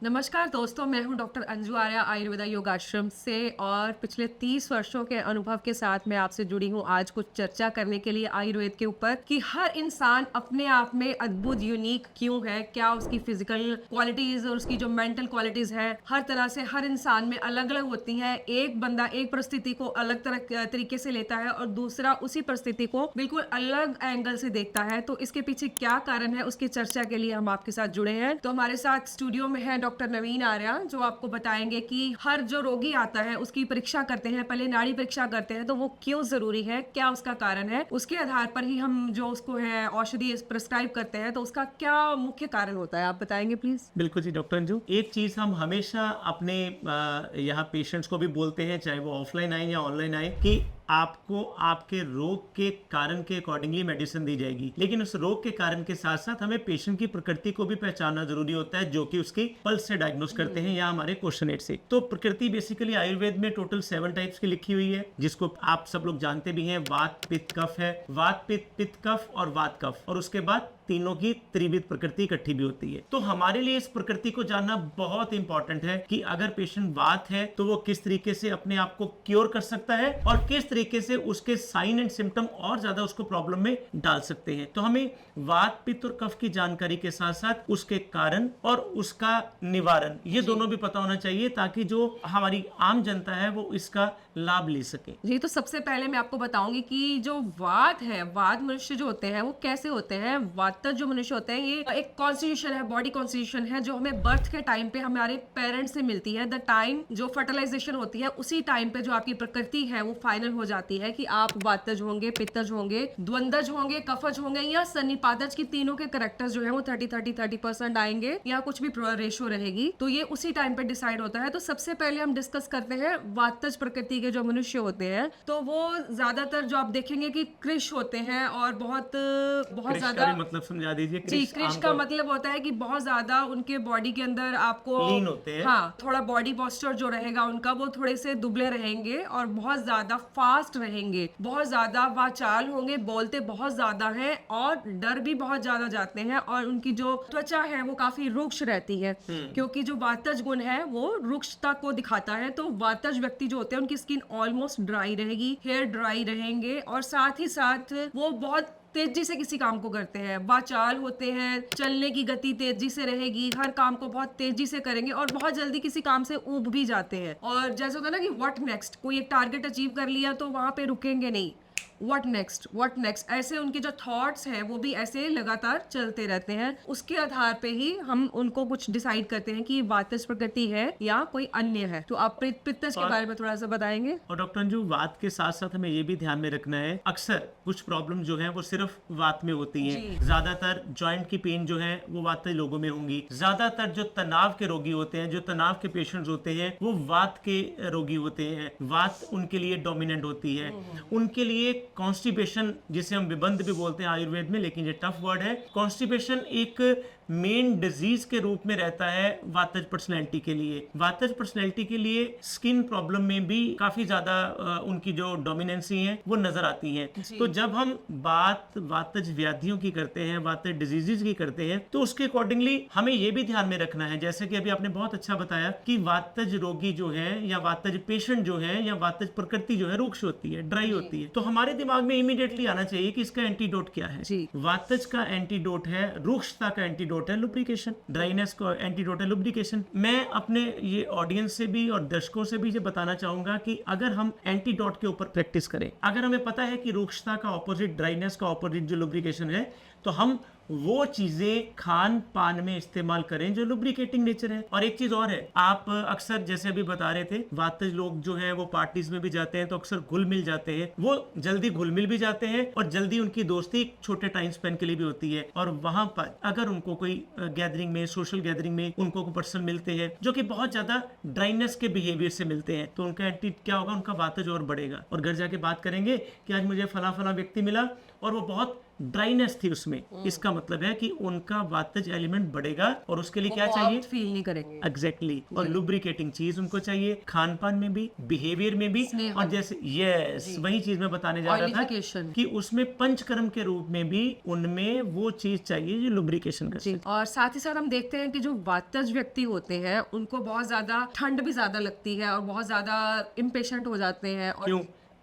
नमस्कार दोस्तों, मैं हूं डॉक्टर अंजू आर्या आयुर्वेदा योगाश्रम से और पिछले 30 वर्षों के अनुभव के साथ मैं आपसे जुड़ी हूं आज कुछ चर्चा करने के लिए आयुर्वेद के ऊपर कि हर इंसान अपने आप में अद्भुत यूनिक क्यों है, क्या उसकी फिजिकल क्वालिटीज और उसकी जो मेंटल क्वालिटीज है हर तरह से हर इंसान में अलग अलग होती हैं। एक बंदा एक परिस्थिति को अलग तरह तरीके से लेता है और दूसरा उसी परिस्थिति को बिल्कुल अलग एंगल से देखता है। तो इसके पीछे क्या कारण है उसकी चर्चा के लिए हम आपके साथ जुड़े हैं। तो हमारे साथ स्टूडियो में है डॉक्टर नवीन आर्या जो आपको बताएंगे कि हर जो रोगी आता है उसकी परीक्षा करते हैं, पहले नाड़ी परीक्षा करते हैं, तो वो क्यों जरूरी है, क्या उसका कारण है, उसके आधार पर ही हम जो उसको है औषधि प्रिस्क्राइब करते हैं तो उसका क्या मुख्य कारण होता है, आप बताएंगे प्लीज। बिल्कुल जी डॉक्टर अंजू, एक चीज हम हमेशा अपने यहाँ पेशेंट्स को भी बोलते हैं, चाहे वो ऑफलाइन आए या ऑनलाइन आए, कि आपको आपके रोग के कारण के अकॉर्डिंगली मेडिसिन दी जाएगी, लेकिन उस रोग के कारण के साथ साथ हमें पेशेंट की प्रकृति को भी पहचानना जरूरी होता है, जो कि उसकी पल्स से डायग्नोस करते हैं या हमारे क्वेश्चनेट से। तो प्रकृति बेसिकली आयुर्वेद में टोटल 7 टाइप्स की लिखी हुई है, जिसको आप सब लोग जानते भी हैं। वात पित्त कफ है, वात पित्त पित्त कफ और वात कफ, और उसके बाद तीनों की त्रिविध प्रकृति इकट्ठी भी होती है। तो हमारे लिए इस प्रकृति को जानना बहुत इंपॉर्टेंट है कि अगर पेशेंट वात है तो वो किस तरीके से अपने आप को क्योर कर सकता है और किस तरीके से उसके साइन एंड सिम्टम और ज्यादा उसको प्रॉब्लम में डाल सकते हैं। तो हमें वात पित्त और कफ की जानकारी के साथ साथ उसके कारण और उसका निवारण, ये दोनों भी पता होना चाहिए, ताकि जो हमारी आम जनता है वो इसका लाभ ले सके। जी, तो सबसे पहले मैं आपको बताऊंगी कि जो वात है, वात मनुष्य जो होते हैं वो कैसे होते हैं। वातज जो मनुष्य होते हैं ये एक कॉन्स्टिट्यूशन है, बॉडी कॉन्स्टिट्यूशन है जो हमें बर्थ के टाइम पे हमारे पेरेंट्स से मिलती है। द टाइम जो फर्टिलाइजेशन होती है उसी टाइम पे जो आपकी प्रकृति है वो फाइनल हो जाती है कि आप वातज होंगे, पित्तज होंगे, द्वंदज होंगे, कफज होंगे या सन्निपातज की तीनों के करेक्टर्स जो है वो 30-30-30% आएंगे या कुछ भी रेशो रहेगी। तो ये उसी टाइम पे डिसाइड होता है। तो सबसे पहले हम डिस्कस करते हैं वातज प्रकृति के जो मनुष्य होते हैं, तो वो ज्यादातर जो आप देखेंगे कि कृश होते हैं और बहुत ज्यादा, मतलब समझा दीजिए। जी, क्रिश का मतलब होता है कि बहुत ज्यादा उनके बॉडी के अंदर आपको लीन होते हैं। हाँ, थोड़ा बॉडी पोस्चर जो रहेगा उनका वो थोड़े से दुबले रहेंगे और बहुत ज्यादा फास्ट रहेंगे, बहुत ज्यादा वाचाल होंगे, बोलते बहुत ज्यादा हैं और डर भी बहुत ज्यादा जाते हैं। और उनकी जो त्वचा है वो काफी रुक्ष रहती है, क्योंकि जो वातज गुण है वो रुक्षता को दिखाता है। तो वातज व्यक्ति जो होते हैं उनकी स्किन ऑलमोस्ट ड्राई रहेगी, हेयर ड्राई रहेंगे और साथ ही साथ वो बहुत तेजी से किसी काम को करते हैं, वाचाल होते हैं, चलने की गति तेजी से रहेगी, हर काम को बहुत तेजी से करेंगे और बहुत जल्दी किसी काम से ऊब भी जाते हैं। और जैसे होता है ना कि व्हाट नेक्स्ट, कोई एक टारगेट अचीव कर लिया तो वहां पे रुकेंगे नहीं, व्हाट नेक्स्ट, ऐसे उनके जो थॉट्स हैं वो भी ऐसे लगातार चलते रहते हैं। उसके आधार पे ही हम उनको कुछ डिसाइड करते हैं कि वातज प्रकृति है या कोई अन्य है। तो आप पित्तज के बारे में थोड़ा सा बताएंगे। और डॉक्टर अंजू, वात के साथ साथ हमें ये भी ध्यान में रखना है, अक्सर कुछ प्रॉब्लम जो है वो सिर्फ वात में होती है। ज्यादातर जॉइंट की पेन जो है वो वात लोगों में होंगी। ज्यादातर जो तनाव के रोगी होते हैं, जो तनाव के पेशेंट्स होते हैं, वो वात के रोगी होते हैं। वात उनके लिए डोमिनेंट होती है। उनके लिए कॉन्स्टिपेशन, जिसे हम विबंध भी बोलते हैं आयुर्वेद में, लेकिन ये टफ वर्ड है। कॉन्स्टिपेशन एक मेन डिजीज के रूप में रहता है वातज पर्सनैलिटी के लिए। वातज पर्सनैलिटी के लिए स्किन प्रॉब्लम में भी काफी ज्यादा उनकी जो डोमिनेंसी है वो नजर आती है। तो जब हम बात वातज व्याधियों की करते हैं, वातज डिजीजेज की करते हैं, तो उसके अकॉर्डिंगली हमें ये भी ध्यान में रखना है, जैसे कि अभी आपने बहुत अच्छा बताया कि वातज रोगी जो है या वातज पेशेंट जो है या वातज प्रकृति जो है रुक्ष होती है, ड्राई होती है। तो हमारे दिमाग में इमीडिएटली आना चाहिए कि इसका एंटीडोट क्या है। वातज का एंटीडोट है, रुक्षता का एंटीडोट है लुब्रिकेशन, ड्राइनेस का एंटीडोट है लुब्रिकेशन। मैं अपने ये ऑडियंस से भी और दर्शकों से भी ये बताना चाहूंगा कि अगर हम एंटीडोट के ऊपर प्रैक्टिस करें, अगर हमें पता है कि रुक्षता का ऑपोजिट, ड्राइनेस का ऑपोजिट जो लुब्रिकेशन है, तो हम वो चीजें खान पान में इस्तेमाल करें जो लुब्रिकेटिंग नेचर है। और एक चीज और है, आप अक्सर जैसे अभी बता रहे थे, वातज लोग जो है वो पार्टीज में भी जाते हैं तो अक्सर घुल मिल जाते हैं, वो जल्दी घुल मिल भी जाते हैं और जल्दी उनकी दोस्ती छोटे टाइम स्पेन के लिए भी होती है। और वहां पर अगर उनको कोई गैदरिंग में, सोशल गैदरिंग में उनको कोई पर्सन मिलते हैं जो कि बहुत ज्यादा ड्राइनेस के बिहेवियर से मिलते हैं, तो उनका एंटी क्या होगा, उनका वातज और बढ़ेगा। और घर जाके बात करेंगे कि आज मुझे फला फला व्यक्ति मिला और वो बहुत ड्राइनेस थी उसमें, इसका मतलब है कि उनका वातज एलिमेंट बढ़ेगा और उसके लिए क्या चाहिए, फील नहीं करेंगे। एग्जैक्टली और लुब्रिकेटिंग चीज उनको चाहिए, खान पान में भी, बिहेवियर में भी, और जैसे यस वही चीज मैं बताने जा रहा था Oilification। कि उसमें पंचकर्म के रूप में भी उनमें वो चीज चाहिए जो लुब्रिकेशन कर जी, और साथ ही साथ हम देखते हैं कि जो वातज व्यक्ति होते हैं उनको बहुत ज्यादा ठंड भी ज्यादा लगती है और बहुत ज्यादा इम्पेशेंट हो जाते हैं। और क्यों,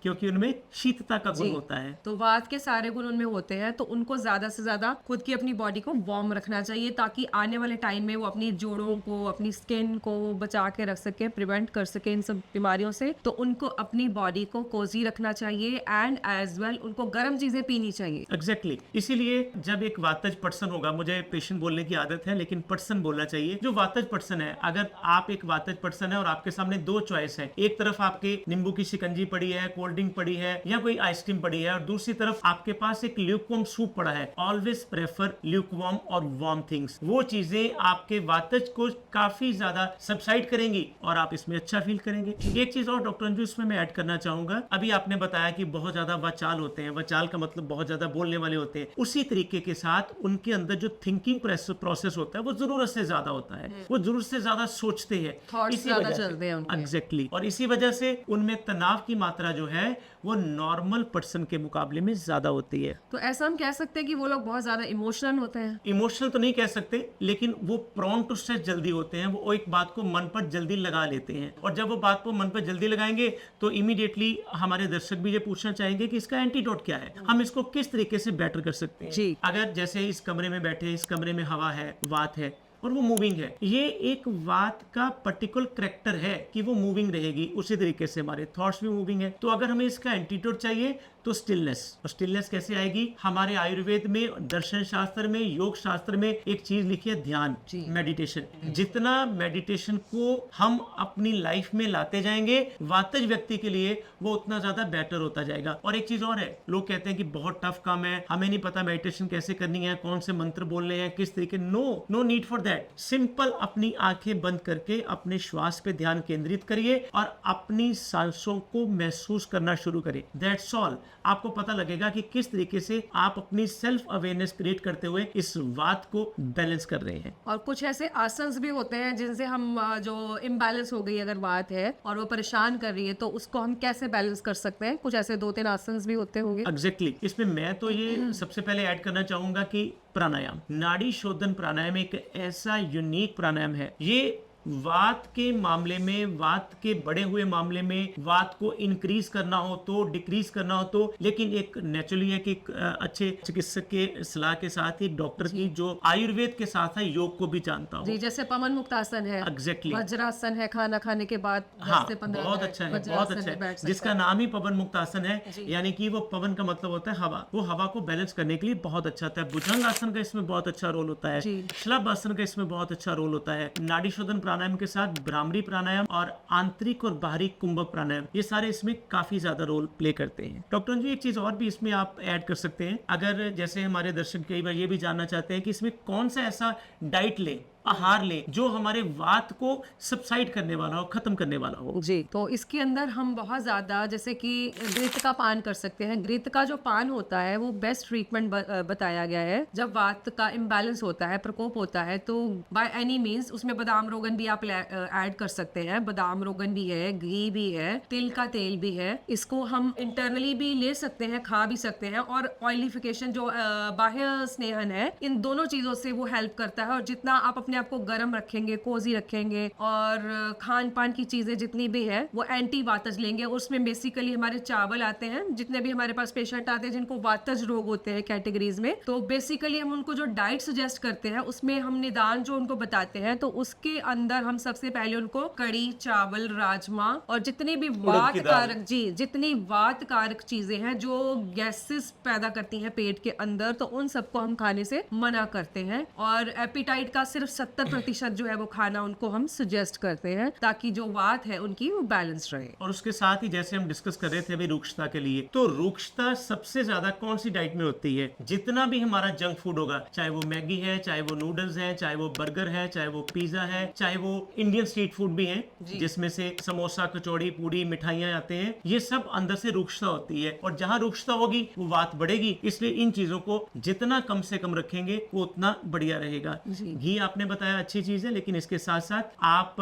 क्योंकि उनमें शीतता का गुण होता है। तो वात के सारे गुण उनमें होते हैं, तो उनको ज्यादा से ज्यादा खुद की अपनी बॉडी को वार्म रखना चाहिए ताकि आने वाले टाइम में वो अपनी जोड़ों को, अपनी स्किन को बचा के रख सके, प्रिवेंट कर सके इन सब बीमारियों से। तो उनको अपनी बॉडी को कोजी रखना चाहिए एंड एज वेल उनको गर्म चीजें पीनी चाहिए। एग्जैक्टली इसीलिए जब एक वातज पर्सन होगा, मुझे पेशेंट बोलने की आदत है लेकिन पर्सन बोलना चाहिए, जो वातज पर्सन है, अगर आप एक वातज पर्सन है और आपके सामने दो चॉइस है, एक तरफ आपके नींबू की शिकंजी पड़ी है, कोल्ड ड्रिंक पड़ी है या कोई आइसक्रीम पड़ी है, और दूसरी तरफ आपके पास एक ल्यूकवार्म सूप पड़ा है, ऑलवेज प्रेफर ल्यूकवार्म और वार्म थिंग्स। वो चीजें आपके वातज को काफी ज्यादा सबसाइड करेंगी और आप इसमें अच्छा फील करेंगे। एक चीज और डॉक्टर अंजू इसमें मैं ऐड करना चाहूंगा, अभी आपने बताया कि बहुत ज्यादा वाचाल होते हैं, वाचाल का मतलब बहुत ज्यादा बोलने वाले होते हैं, उसी तरीके के साथ उनके अंदर जो थिंकिंग प्रोसेस होता है वो जरूरत से ज्यादा होता है, वो जरूरत से ज्यादा सोचते हैं, थॉट्स ज्यादा चलते हैं उनके। एग्जैक्टली और इसी वजह से उनमें तनाव की मात्रा जो है वो नॉर्मल पर्सन के मुकाबले में ज्यादा होती है। तो ऐसा हम कह सकते हैं कि वो लोग बहुत ज्यादा इमोशनल होते हैं। इमोशनल तो नहीं कह सकते, लेकिन वो प्रोन टू स्ट्रेस जल्दी होते हैं, वो एक बात को मन पर जल्दी लगा लेते हैं, और जब वो बात को मन पर जल्दी लगाएंगे तो इमीडिएटली हमारे दर्शक भी ये पूछना चाहेंगे कि इसका एंटीडोट क्या है, हम इसको किस तरीके से बेटर कर सकते हैं। जी। अगर जैसे इस कमरे में बैठे, इस कमरे में हवा है, वात है और वो मूविंग है, ये एक वात का पर्टिकुलर करेक्टर है कि वो मूविंग रहेगी, उसी तरीके से हमारे थॉट्स भी मूविंग है। तो अगर हमें इसका एंटीडोट चाहिए तो स्टिलनेस, और स्टिलनेस कैसे आएगी, हमारे आयुर्वेद में, दर्शन शास्त्र में, योग शास्त्र में एक चीज लिखी है, ध्यान, मेडिटेशन। जितना मेडिटेशन को हम अपनी लाइफ में लाते जाएंगे वातज व्यक्ति के लिए, वो उतना ज्यादा बेटर होता जाएगा। और एक चीज और है, लोग कहते हैं कि बहुत टफ काम है, हमें नहीं पता मेडिटेशन कैसे करनी है, कौन से मंत्र बोलने हैं, किस तरीके, no need for that. Simple अपनी आंखें बंद करके अपने श्वास पे ध्यान केंद्रित करिए और अपनी सांसों को महसूस करना शुरू करिए, दैट्स ऑल। आपको पता लगेगा कि किस तरीके से आप अपनी सेल्फ अवेयरनेस क्रिएट करते हुए इस बात को बैलेंस कर रहे हैं। और कुछ ऐसे आसन्स भी होते हैं जिनसे हम जो इम्बैलेंस हो गई अगर बात है और वो परेशान कर रही है, तो उसको हम कैसे बैलेंस कर सकते हैं। कुछ ऐसे 2-3 आसन्स भी होते होंगे। एग्जैक्टली इसमें मैं तो ये सबसे पहले ऐड करना चाहूंगा कि प्राणायाम, नाड़ी शोधन प्राणायाम एक ऐसा यूनिक प्राणायाम है, ये वात के मामले में, वात के बढ़े हुए मामले में, वात को इंक्रीज करना हो तो, डिक्रीज करना हो तो, लेकिन एक नेचुरली है कि अच्छे चिकित्सक के सलाह के साथ ही, डॉक्टर की जो आयुर्वेद के साथ है, योग को भी जानता हो। जी, जैसे पवन मुक्त आसन है, एग्जैक्टली वज्रासन है, खाना खाने के बाद 10 से 15 बहुत मिनट अच्छा है, वज्रासन बहुत अच्छा में बैठ है, सकते जिसका हैं। नाम ही पवन मुक्त आसन है, यानी कि वो पवन का मतलब होता है हवा, वो हवा को बैलेंस करने के लिए बहुत अच्छा होता है। भुजंग आसन का इसमें बहुत अच्छा रोल होता है, शलभ आसन का इसमें बहुत अच्छा रोल होता है। नाड़ी शोधन प्राणायाम के साथ भ्रामरी प्राणायाम और आंतरिक और बाहरी कुंभक प्राणायाम, ये सारे इसमें काफी ज्यादा रोल प्ले करते हैं। डॉक्टर अंजू एक चीज और भी इसमें आप ऐड कर सकते हैं, अगर जैसे हमारे दर्शक कई बार ये भी जानना चाहते हैं कि इसमें कौन सा ऐसा डाइट ले, आहार ले जो हमारे वात को सबसाइड करने वाला हो, खत्म करने वाला हो। जी, तो इसके अंदर हम बहुत ज्यादा जैसे कि घृत का पान कर सकते हैं। घृत का जो पान होता है वो बेस्ट ट्रीटमेंट बताया गया है जब वात का इम्बैलेंस होता है, प्रकोप होता है। तो बाय एनी मीन्स उसमें बादाम रोगन भी आप ऐड कर सकते हैं। बादाम रोगन भी है, घी भी है, तिल का तेल भी है। इसको हम इंटरनली भी ले सकते हैं, खा भी सकते हैं। और ऑयलिफिकेशन जो बाह्य स्नेहन है, इन दोनों चीजों से वो हेल्प करता है। और जितना आप अपने आप को गर्म रखेंगे, कोजी रखेंगे और खान पान की चीजें जितनी भी है वो एंटी वातज लेंगे। उसमें बेसिकली हमारे चावल आते हैं, जितने भी हमारे पास पेशेंट आते हैं जिनको वातज रोग होते हैं कैटेगरीज में, तो बेसिकली हम उनको जो डाइट सजेस्ट करते हैं उसमें हम निदान जो उनको बताते हैं, तो उसके अंदर हम सबसे पहले उनको कड़ी चावल, राजमा और जितनी भी वात कारक, जी जितनी वात कारक चीजें हैं जो गैसेस पैदा करती हैं पेट के अंदर, तो उन सबको हम खाने से मना करते हैं। और एपिटाइट का सिर्फ 70% जो है वो खाना उनको हम सजेस्ट करते हैं ताकि जो वात है उनकी वो बैलेंस रहे। और उसके साथ ही जैसे हम डिस्कस कर रहे थे अभी रुक्षता के लिए, तो रुक्षता सबसे ज्यादा कौन सी डाइट में होती है? जितना भी हमारा जंक फूड होगा, चाहे वो मैगी है, चाहे वो नूडल्स है, चाहे वो बर्गर है, चाहे वो पिज्जा है, चाहे वो इंडियन स्ट्रीट फूड भी है जिसमें से समोसा, कचौड़ी, पूड़ी, मिठाइयां आते हैं, ये सब अंदर से रुक्षता होती है। और जहां रुक्षता होगी वो वात बढ़ेगी, इसलिए इन चीजों को जितना कम से कम रखेंगे वो उतना बढ़िया रहेगा। घी आपने बताया अच्छी चीज है, लेकिन इसके साथ साथ आप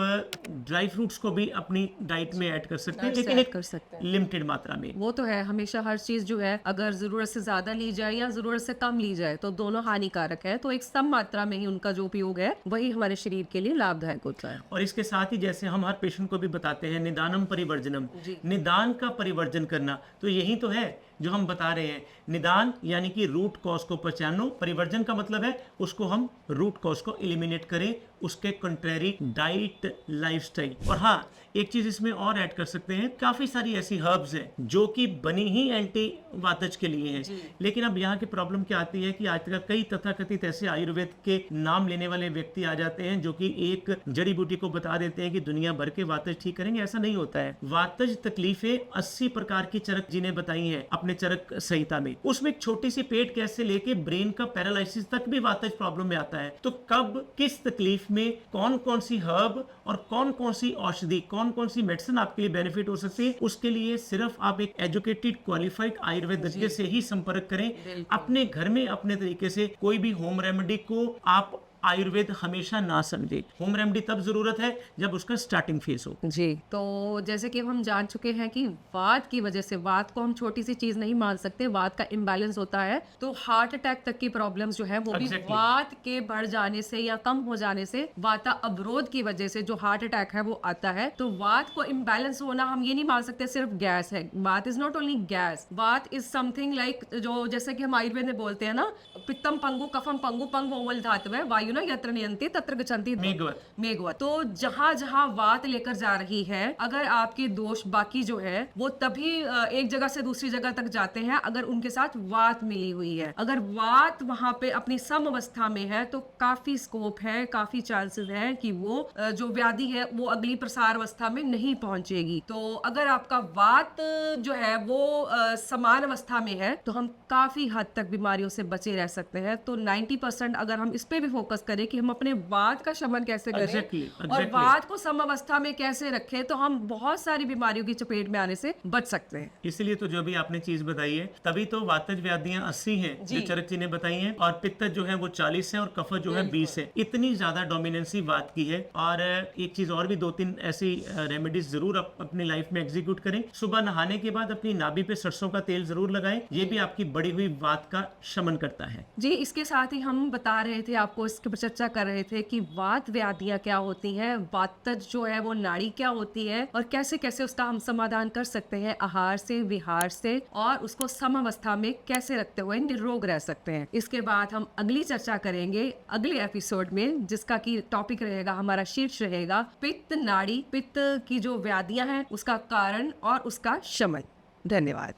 ड्राई फ्रूट्स को भी अपनी डाइट में ऐड कर सकते हैं, लेकिन एक कर सकते हैं। लिमिटेड मात्रा में। वो तो है, हमेशा हर चीज जो है अगर जरूरत से ज्यादा ली जाए या जरूरत से कम ली जाए तो दोनों हानिकारक है, तो एक सम मात्रा में ही उनका जो उपयोग है वही हमारे शरीर के लिए लाभदायक होता है। और इसके साथ ही जैसे हम हर पेशेंट को भी बताते हैं निदानम परिवर्जनम, निदान का परिवर्जन करना, तो यही तो है जो हम बता रहे हैं। निदान यानी कि रूट कॉज को पहचानो, परिवर्जन का मतलब है उसको हम रूट कॉज को एलिमिनेट करें, उसके कंट्रेरी डाइट, लाइफस्टाइल। और हाँ, एक चीज इसमें और ऐड कर सकते हैं, काफी सारी ऐसी हर्ब्स हैं जो कि बनी ही एंटी वातज के लिए हैं, लेकिन अब यहाँ की प्रॉब्लम क्या आती है कि आजकल कई तथाकथित ऐसे आयुर्वेद के नाम लेने वाले व्यक्ति आ जाते हैं जो कि एक जड़ी बूटी को बता देते हैं कि दुनिया भर के वातज ठीक करेंगे। ऐसा नहीं होता है। वातज तकलीफें 80 प्रकार की चरक जी ने बताई हैं अपने चरक संहिता में, उसमें एक छोटी सी पेट गैस से लेके ब्रेन का पैरालिसिस तक भी वातज प्रॉब्लम में आता है। तो कब किस तकलीफ में कौन कौन सी हर्ब और कौन कौन सी औषधि, कौन कौन सी मेडिसिन आपके लिए बेनिफिट हो सकती है, उसके लिए सिर्फ आप एक एजुकेटेड क्वालिफाइड आयुर्वेदिक से ही संपर्क करें। अपने घर में अपने तरीके से कोई भी होम रेमेडी को आप आयुर्वेद हमेशा ना समझे। होम रेमेडी तब जरूरत है जब उसका स्टार्टिंग फेज हो। जी, तो जैसे कि हम जान चुके हैं कि वात की वजह से, वात को हम छोटी सी चीज नहीं मान सकते, वात का इम्बैलेंस होता है तो हार्ट अटैक तक की प्रॉब्लम्स जो है वो भी वात के बढ़ जाने से या कम हो जाने से, वाता अवरोध की वजह से जो हार्ट अटैक है वो आता है। तो वात को इम्बैलेंस होना हम ये नहीं मान सकते सिर्फ गैस है। वात इज नॉट ओनली गैस, वात इज समथिंग लाइक, जो जैसे कि हम आयुर्वेद में बोलते हैं ना, पित्तम पंगु कफम पंगु पंग वोवल धातु वायु ना यत्र नियंति तत्र गच्छन्ति मेघवत। तो जहां जहां वात लेकर जा रही है, अगर आपके दोष बाकी जो है वो तभी एक जगह से दूसरी जगह तक जाते हैं अगर उनके साथ वात मिली हुई है। अगर वात वहां पे अपनी सम अवस्था में है तो काफी स्कोप है, काफी चांसेस है कि वो जो व्याधि है वो अगली प्रसार अवस्था में नहीं पहुंचेगी। तो अगर आपका वात जो है वो समान अवस्था में है तो हम काफी हद तक बीमारियों से बचे रह सकते हैं। तो 90% अगर हम इस पे भी फोकस करें कि हम अपने वात का शमन कैसे करें और वात को सम अवस्था में कैसे रखें, तो हम बहुत सारी बीमारियों की चपेट में आने से बच सकते हैं। इसलिए तो जो भी आपने चीज बताई है, तभी तो वातज व्याधियां 80 हैं जो चरक जी ने बताई हैं, और पित्तज जो है वो 40 है और कफज जो है 20 है। इतनी ज्यादा डोमिनेंसी वात की है। और एक चीज और भी, 2-3 ऐसी रेमेडीज जरूर अपनी लाइफ में एग्जीक्यूट करें। सुबह नहाने के बाद अपनी नाभि पे सरसों का तेल जरूर लगाएं, ये भी आपकी बढ़ी हुई वात का शमन करता है। जी, इसके साथ ही हम बता रहे थे आपको, इसके पर चर्चा कर रहे थे कि वात व्याधियां क्या होती हैं, वातज जो है वो नाड़ी क्या होती है और कैसे कैसे उसका हम समाधान कर सकते हैं आहार से, विहार से, और उसको सम अवस्था में कैसे रखते हुए निरोग रह सकते हैं। इसके बाद हम अगली चर्चा करेंगे अगले एपिसोड में, जिसका की टॉपिक रहेगा, हमारा शीर्ष रहेगा पित्त नाड़ी, पित्त की जो व्याधियां हैं उसका कारण और उसका शमन। धन्यवाद।